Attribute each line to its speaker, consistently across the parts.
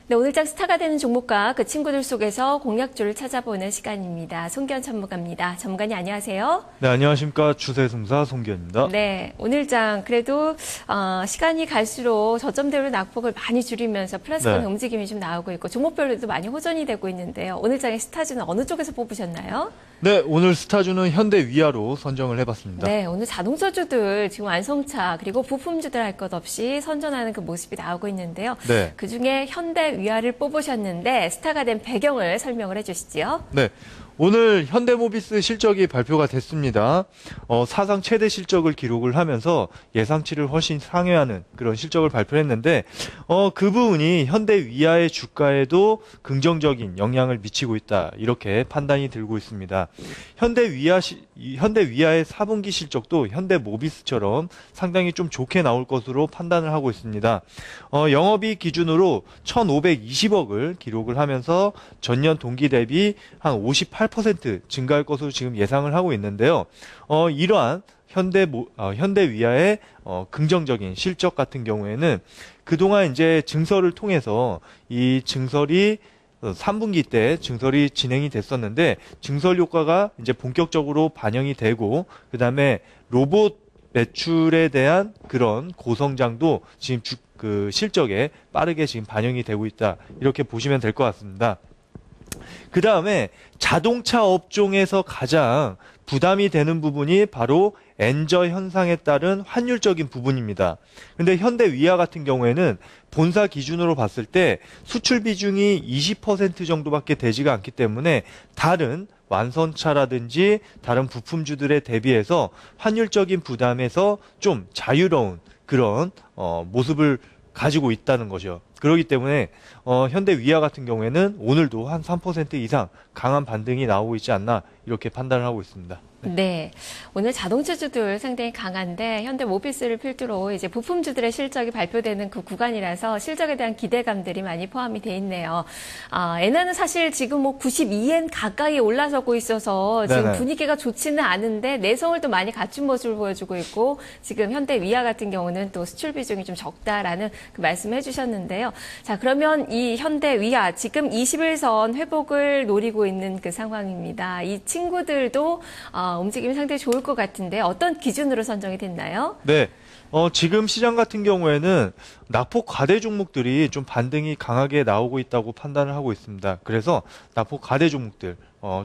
Speaker 1: 네, 오늘장 스타가 되는 종목과 그 친구들 속에서 공략주를 찾아보는 시간입니다. 송기현 전문가입니다. 전문가님 안녕하세요.
Speaker 2: 네, 안녕하십니까. 주세승사 송기현입니다.
Speaker 1: 네, 오늘장 그래도 시간이 갈수록 저점대로 낙폭을 많이 줄이면서 플러스권 움직임이 좀 나오고 있고 종목별로도 많이 호전이 되고 있는데요. 오늘장의 스타주는 어느 쪽에서 뽑으셨나요?
Speaker 2: 네, 오늘 스타주는 현대위아로 선정을 해봤습니다.
Speaker 1: 네, 오늘 자동차주들 지금 완성차 그리고 부품주들 할 것 없이 선전하는 그 모습이 나오고 있는데요.
Speaker 2: 네.
Speaker 1: 그중에 현대위아를 뽑으셨는데 스타가 된 배경을 설명을 해주시지요.
Speaker 2: 네. 오늘 현대모비스 실적이 발표가 됐습니다. 사상 최대 실적을 기록을 하면서 예상치를 훨씬 상회하는 그런 실적을 발표했는데, 그 부분이 현대위아의 주가에도 긍정적인 영향을 미치고 있다. 이렇게 판단이 들고 있습니다. 현대위아의 4분기 실적도 현대모비스처럼 상당히 좀 좋게 나올 것으로 판단을 하고 있습니다. 영업이익 기준으로 1,520억을 기록을 하면서 전년 동기 대비 한 58% 증가할 것으로 지금 예상을 하고 있는데요. 이러한 현대위아의 긍정적인 실적 같은 경우에는 그동안 이제 증설을 통해서 이 증설이 3분기 때 증설이 진행이 됐었는데 증설 효과가 이제 본격적으로 반영이 되고 그다음에 로봇 매출에 대한 그런 고성장도 지금 그 실적에 빠르게 지금 반영이 되고 있다. 이렇게 보시면 될 것 같습니다. 그 다음에 자동차 업종에서 가장 부담이 되는 부분이 바로 엔저 현상에 따른 환율적인 부분입니다. 근데 현대위아 같은 경우에는 본사 기준으로 봤을 때 수출 비중이 20% 정도밖에 되지가 않기 때문에 다른 완선차라든지 다른 부품주들에 대비해서 환율적인 부담에서 좀 자유로운 그런 모습을 가지고 있다는 거죠. 그렇기 때문에 현대위아 같은 경우에는 오늘도 한 3% 이상 강한 반등이 나오고 있지 않나 이렇게 판단을 하고 있습니다.
Speaker 1: 네, 오늘 자동차주들 상당히 강한데 현대모비스를 필두로 이제 부품주들의 실적이 발표되는 그 구간이라서 실적에 대한 기대감들이 많이 포함이 돼 있네요. 엔화는 사실 지금 뭐 92엔 가까이 올라서고 있어서 지금
Speaker 2: 네네.
Speaker 1: 분위기가 좋지는 않은데 내성을 또 많이 갖춘 모습을 보여주고 있고 지금 현대위아 같은 경우는 또 수출 비중이 좀 적다라는 그 말씀을 해주셨는데요. 자, 그러면 이 현대위아 지금 21선 회복을 노리고 있는 그 상황입니다. 이 친구들도 움직임이 상당히 좋을 것 같은데 어떤 기준으로 선정이 됐나요?
Speaker 2: 네. 지금 시장 같은 경우에는 낙폭 과대 종목들이 좀 반등이 강하게 나오고 있다고 판단을 하고 있습니다. 그래서 낙폭 과대 종목들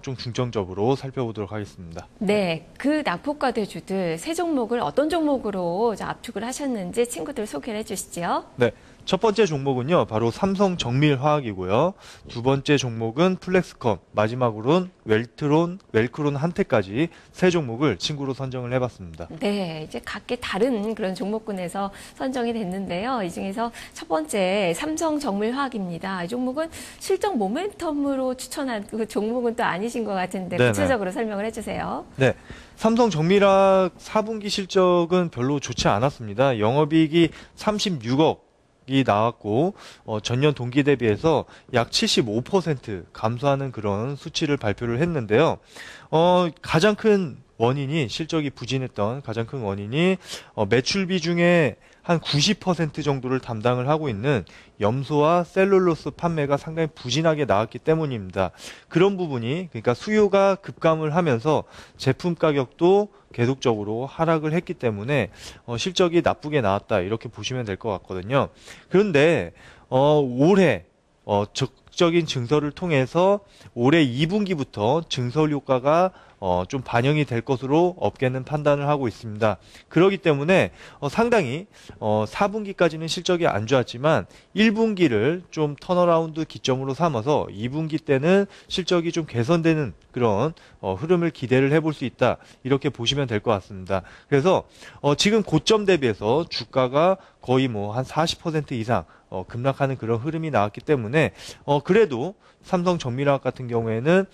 Speaker 2: 좀 중점적으로 살펴보도록 하겠습니다.
Speaker 1: 네, 그 낙폭 과대주들 세 종목을 어떤 종목으로 압축을 하셨는지 친구들 소개를 해주시죠.
Speaker 2: 네. 첫 번째 종목은요, 바로 삼성정밀화학이고요. 두 번째 종목은 플렉스컴, 마지막으로는 웰크론 한테까지 세 종목을 친구로 선정을 해봤습니다.
Speaker 1: 네, 이제 각기 다른 그런 종목군에서 선정이 됐는데요. 이 중에서 첫 번째 삼성정밀화학입니다. 이 종목은 실적 모멘텀으로 추천한 그 종목은 또 아니신 것 같은데
Speaker 2: 네네.
Speaker 1: 구체적으로 설명을 해주세요.
Speaker 2: 네. 삼성정밀화학 4분기 실적은 별로 좋지 않았습니다. 영업이익이 36억. 이 나왔고 전년 동기 대비해서 약 75% 감소하는 그런 수치를 발표를 했는데요. 가장 큰 원인이 실적이 부진했던 가장 큰 원인이 매출 비중의 한 90% 정도를 담당을 하고 있는 염소와 셀룰로스 판매가 상당히 부진하게 나왔기 때문입니다. 그런 부분이 그러니까 수요가 급감을 하면서 제품 가격도 계속적으로 하락을 했기 때문에 실적이 나쁘게 나왔다 이렇게 보시면 될 것 같거든요. 그런데 올해 적극적인 증설을 통해서 올해 2분기부터 증설 효과가 좀 반영이 될 것으로 업계는 판단을 하고 있습니다. 그렇기 때문에 상당히 4분기까지는 실적이 안 좋았지만 1분기를 좀 턴어라운드 기점으로 삼아서 2분기 때는 실적이 좀 개선되는 그런 흐름을 기대를 해볼 수 있다. 이렇게 보시면 될 것 같습니다. 그래서 지금 고점 대비해서 주가가 거의 뭐 한 40% 이상 급락하는 그런 흐름이 나왔기 때문에 그래도 삼성정밀화학 같은 경우에는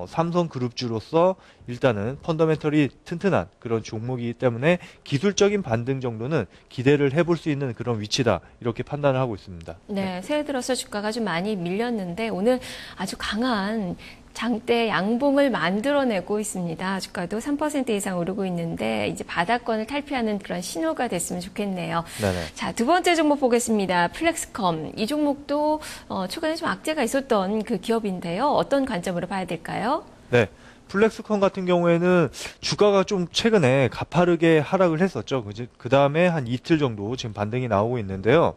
Speaker 2: 삼성그룹주로서 일단은 펀더멘털이 튼튼한 그런 종목이기 때문에 기술적인 반등 정도는 기대를 해볼 수 있는 그런 위치다 이렇게 판단을 하고 있습니다.
Speaker 1: 네, 새해 들어서 주가가 좀 많이 밀렸는데 오늘 아주 강한 장대 양봉을 만들어내고 있습니다. 주가도 3% 이상 오르고 있는데 이제 바닥권을 탈피하는 그런 신호가 됐으면 좋겠네요.
Speaker 2: 네네.
Speaker 1: 자, 두 번째 종목 보겠습니다. 플렉스컴. 이 종목도 초반에 좀 악재가 있었던 그 기업인데요. 어떤 관점으로 봐야 될까요?
Speaker 2: 네. 플렉스컨 같은 경우에는 주가가 좀 최근에 가파르게 하락을 했었죠. 그 다음에 한 이틀 정도 지금 반등이 나오고 있는데요.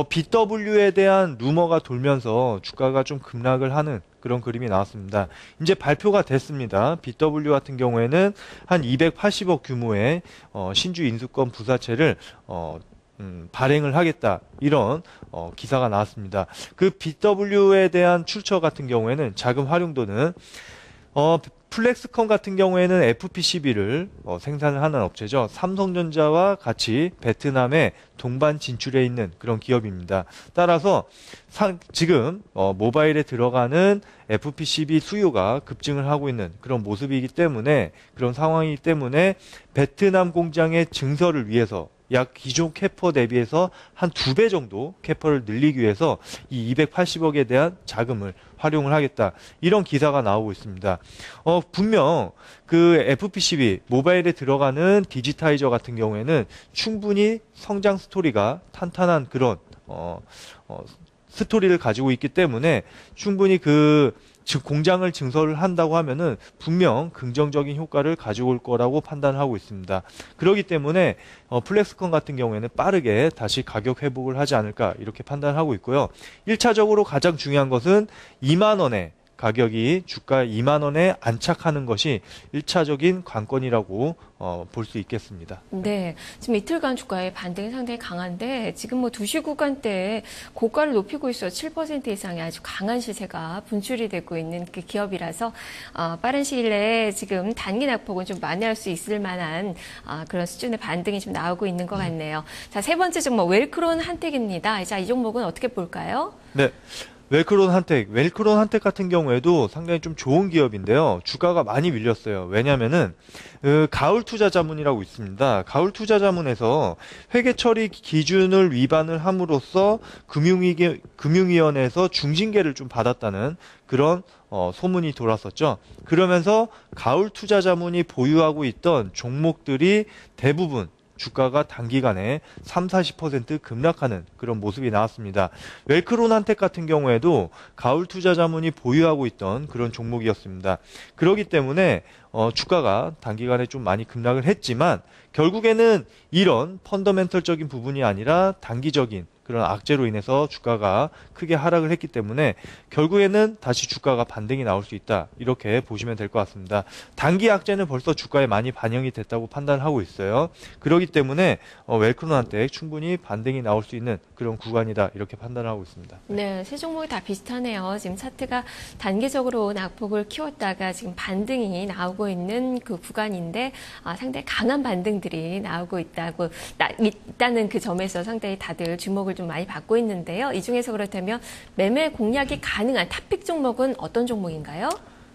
Speaker 2: BW에 대한 루머가 돌면서 주가가 좀 급락을 하는 그런 그림이 나왔습니다. 이제 발표가 됐습니다. BW 같은 경우에는 한 280억 규모의 신주 인수권 부사채를 발행을 하겠다 이런 기사가 나왔습니다. 그 BW에 대한 출처 같은 경우에는 자금 활용도는 플렉스컴 같은 경우에는 FPCB를 생산을 하는 업체죠. 삼성전자와 같이 베트남에 동반 진출해 있는 그런 기업입니다. 따라서 지금 모바일에 들어가는 FPCB 수요가 급증을 하고 있는 그런 모습이기 때문에 그런 상황이기 때문에 베트남 공장의 증설을 위해서 약 기존 캐퍼 대비해서 한 2배 정도 캐퍼를 늘리기 위해서 이 280억에 대한 자금을 활용을 하겠다. 이런 기사가 나오고 있습니다. 분명 그 FPCB 모바일에 들어가는 디지타이저 같은 경우에는 충분히 성장 스토리가 탄탄한 그런 스토리를 가지고 있기 때문에 충분히 즉 공장을 증설을 한다고 하면은 분명 긍정적인 효과를 가지고 올 거라고 판단하고 있습니다. 그렇기 때문에 플렉스컨 같은 경우에는 빠르게 다시 가격 회복을 하지 않을까 이렇게 판단하고 있고요. 1차적으로 가장 중요한 것은 2만 원에 가격이 주가 2만 원에 안착하는 것이 1차적인 관건이라고 볼 수 있겠습니다.
Speaker 1: 네, 지금 이틀간 주가의 반등이 상당히 강한데 지금 뭐 2시 구간대에 고가를 높이고 있어 7% 이상의 아주 강한 시세가 분출이 되고 있는 그 기업이라서 빠른 시일 내에 지금 단기 낙폭은 좀 만회할 수 있을 만한 그런 수준의 반등이 좀 나오고 있는 것 같네요. 자, 세 번째 종목 웰크론 한택입니다. 자, 이 종목은 어떻게 볼까요?
Speaker 2: 네. 웰크론 한택 같은 경우에도 상당히 좀 좋은 기업인데요. 주가가 많이 밀렸어요. 왜냐면은 가을 투자 자문이라고 있습니다. 가을 투자 자문에서 회계 처리 기준을 위반을 함으로써 금융위원회에서 중징계를 좀 받았다는 그런 소문이 돌았었죠. 그러면서 가을 투자 자문이 보유하고 있던 종목들이 대부분 주가가 단기간에 30~40% 급락하는 그런 모습이 나왔습니다. 웰크론 한택 같은 경우에도 가을 투자 자문이 보유하고 있던 그런 종목이었습니다. 그렇기 때문에 주가가 단기간에 좀 많이 급락을 했지만 결국에는 이런 펀더멘털적인 부분이 아니라 단기적인 그런 악재로 인해서 주가가 크게 하락을 했기 때문에 결국에는 다시 주가가 반등이 나올 수 있다. 이렇게 보시면 될 것 같습니다. 단기 악재는 벌써 주가에 많이 반영이 됐다고 판단하고 있어요. 그렇기 때문에 웰크론한테 충분히 반등이 나올 수 있는 그런 구간이다. 이렇게 판단하고 있습니다.
Speaker 1: 네, 세 종목이 다 비슷하네요. 지금 차트가 단기적으로 낙폭을 키웠다가 지금 반등이 나오고 있는 그 구간인데 상당히 강한 반등들이 나오고 있다는 그 점에서 상당히 다들 주목을 좀 많이 받고 있는데요. 이 중에서 그렇다면 매매 공략이 가능한 탑픽 종목은 어떤 종목인가요?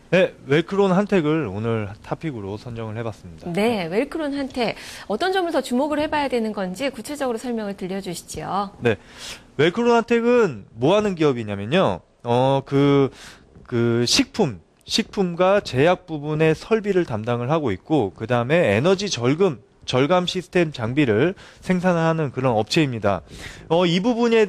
Speaker 2: 네, 웰크론 한택을 오늘 탑픽으로 선정을 해봤습니다.
Speaker 1: 네, 웰크론 한택. 어떤 점을 더 주목을 해봐야 되는 건지 구체적으로 설명을 들려주시죠.
Speaker 2: 네, 웰크론 한택은 뭐 하는 기업이냐면요. 식품과 제약 부분의 설비를 담당을 하고 있고, 그 다음에 에너지 절감 시스템 장비를 생산하는 그런 업체입니다. 이 분야에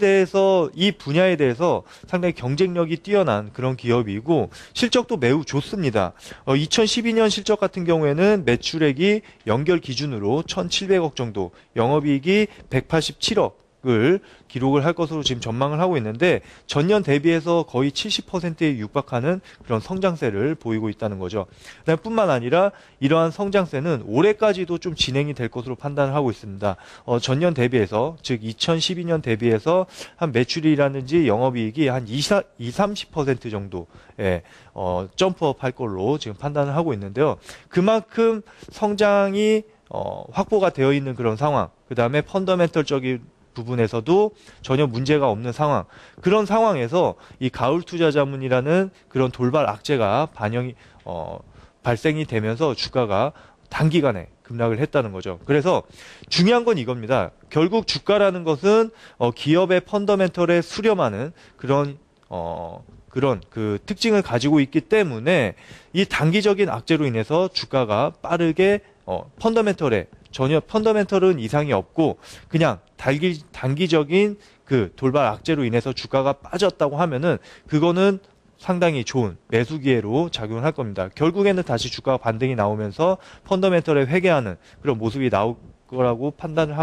Speaker 2: 대해서 상당히 경쟁력이 뛰어난 그런 기업이고 실적도 매우 좋습니다. 2012년 실적 같은 경우에는 매출액이 연결 기준으로 1,700억 정도, 영업이익이 187억을 기록을 할 것으로 지금 전망을 하고 있는데 전년 대비해서 거의 70%에 육박하는 그런 성장세를 보이고 있다는 거죠. 뿐만 아니라 이러한 성장세는 올해까지도 좀 진행이 될 것으로 판단을 하고 있습니다. 전년 대비해서 즉 2012년 대비해서 한 매출이라든지 영업이익이 한 20~30% 정도의 점프업 할 걸로 지금 판단을 하고 있는데요. 그만큼 성장이 확보가 되어 있는 그런 상황, 그 다음에 펀더멘털적인 부분에서도 전혀 문제가 없는 상황, 그런 상황에서 이 가을 투자 자문이라는 그런 돌발 악재가 발생이 되면서 주가가 단기간에 급락을 했다는 거죠. 그래서 중요한 건 이겁니다. 결국 주가라는 것은 기업의 펀더멘털에 수렴하는 그런 그런 그 특징을 가지고 있기 때문에 이 단기적인 악재로 인해서 주가가 빠르게 펀더멘털에 전혀 펀더멘털은 이상이 없고 그냥 단기적인 그 돌발 악재로 인해서 주가가 빠졌다고 하면은 그거는 상당히 좋은 매수 기회로 작용을 할 겁니다. 결국에는 다시 주가가 반등이 나오면서 펀더멘털에 회귀하는 그런 모습이 나올 거라고 판단을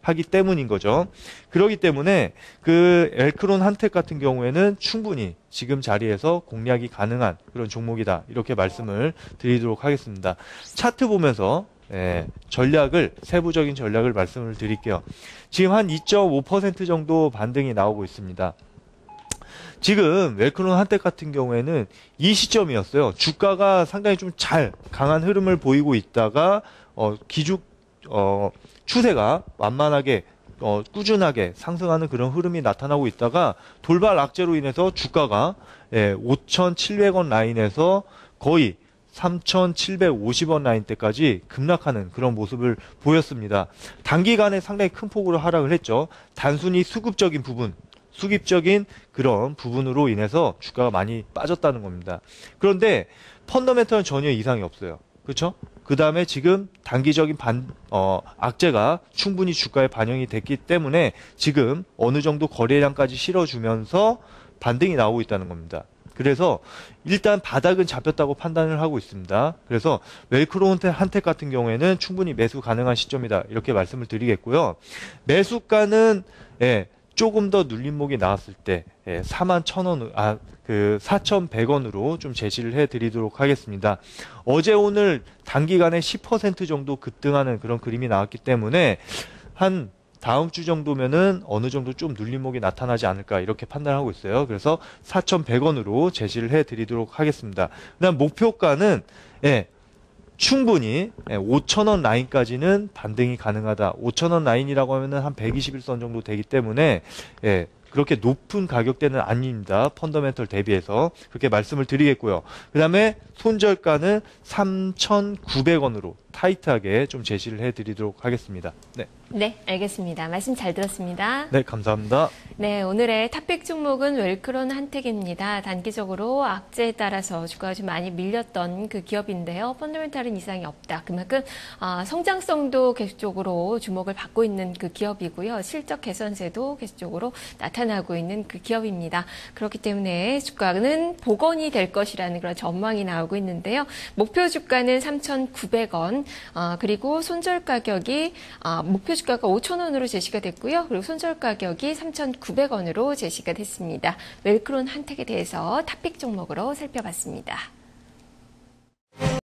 Speaker 2: 하기 때문인 거죠. 그렇기 때문에 그 엘크론 한텍 같은 경우에는 충분히 지금 자리에서 공략이 가능한 그런 종목이다. 이렇게 말씀을 드리도록 하겠습니다. 차트 보면서 세부적인 전략을 말씀을 드릴게요. 지금 한 2.5% 정도 반등이 나오고 있습니다. 지금 엘크론 한텍 같은 경우에는 이 시점이었어요. 주가가 상당히 좀 강한 흐름을 보이고 있다가 추세가 완만하게 꾸준하게 상승하는 그런 흐름이 나타나고 있다가 돌발 악재로 인해서 주가가 5,700원 라인에서 거의 3,750원 라인대까지 급락하는 그런 모습을 보였습니다. 단기간에 상당히 큰 폭으로 하락을 했죠. 단순히 수급적인 그런 부분으로 인해서 주가가 많이 빠졌다는 겁니다. 그런데 펀더멘털은 전혀 이상이 없어요. 그렇죠? 그 다음에 지금 단기적인 악재가 충분히 주가에 반영이 됐기 때문에 지금 어느 정도 거래량까지 실어주면서 반등이 나오고 있다는 겁니다. 그래서 일단 바닥은 잡혔다고 판단을 하고 있습니다. 그래서 엘크론 한텍 같은 경우에는 충분히 매수 가능한 시점이다. 이렇게 말씀을 드리겠고요. 매수가는 조금 더 눌림목이 나왔을 때 4,100원으로 좀 제시를 해드리도록 하겠습니다. 어제 오늘 단기간에 10% 정도 급등하는 그런 그림이 나왔기 때문에 한 다음 주 정도면은 어느 정도 좀 눌림목이 나타나지 않을까 이렇게 판단하고 있어요. 그래서 4,100원으로 제시를 해드리도록 하겠습니다. 그다음 목표가는 충분히 5,000원 라인까지는 반등이 가능하다. 5,000원 라인이라고 하면은 한 121선 정도 되기 때문에 그렇게 높은 가격대는 아닙니다. 펀더멘털 대비해서 그렇게 말씀을 드리겠고요. 그 다음에 손절가는 3,900원으로 타이트하게 좀 제시를 해드리도록 하겠습니다.
Speaker 1: 네, 알겠습니다. 말씀 잘 들었습니다.
Speaker 2: 네, 감사합니다.
Speaker 1: 네, 오늘의 탑픽 종목은 엘크론 한텍입니다. 단기적으로 악재에 따라서 주가가 좀 많이 밀렸던 그 기업인데요. 펀더멘탈은 이상이 없다. 그만큼 성장성도 계속적으로 주목을 받고 있는 그 기업이고요. 실적 개선세도 계속적으로 나타나고 있는 그 기업입니다. 그렇기 때문에 주가는 복원이 될 것이라는 그런 전망이 나오고 있는데요. 목표 주가는 3,900원, 그리고 손절 가격이 목표 주가가 5,000원으로 제시가 됐고요. 그리고 손절 가격이 3,900원으로 제시가 됐습니다. 엘크론 한텍에 대해서 탑픽 종목으로 살펴봤습니다.